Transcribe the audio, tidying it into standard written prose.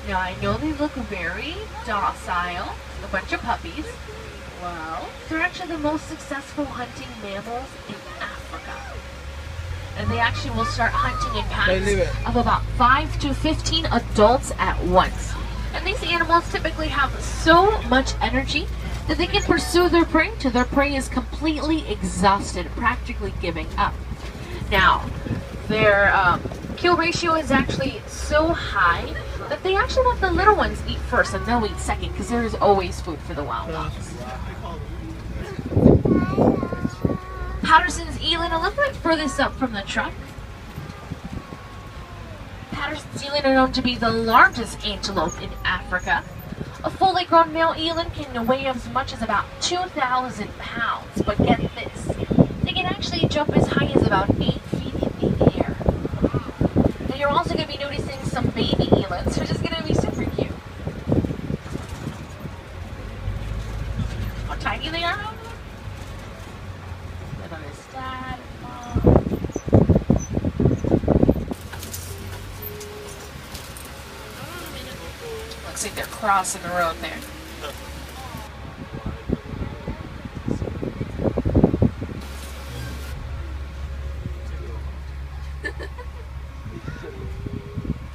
Now I know they look very docile, a bunch of puppies. Well, they're actually the most successful hunting mammals in Africa. And they actually will start hunting in packs of about 5 to 15 adults at once. And these animals typically have so much energy that they can pursue their prey till their prey is completely exhausted, practically giving up. Now, their kill ratio is actually so high that they actually let the little ones eat first and they'll eat second because there is always food for the wild dogs. Patterson's eland, a little bit furthest up from the truck. Patterson's eland are known to be the largest antelope in Africa. A fully grown male eland can weigh as much as about 2,000 pounds, but get this, they can actually jump as high as about 8 feet in the air. Now you're also going to be noticing some baby elands, which is going to be super cute. How tiny they are. Dad, Mom. Looks like they're crossing the road there.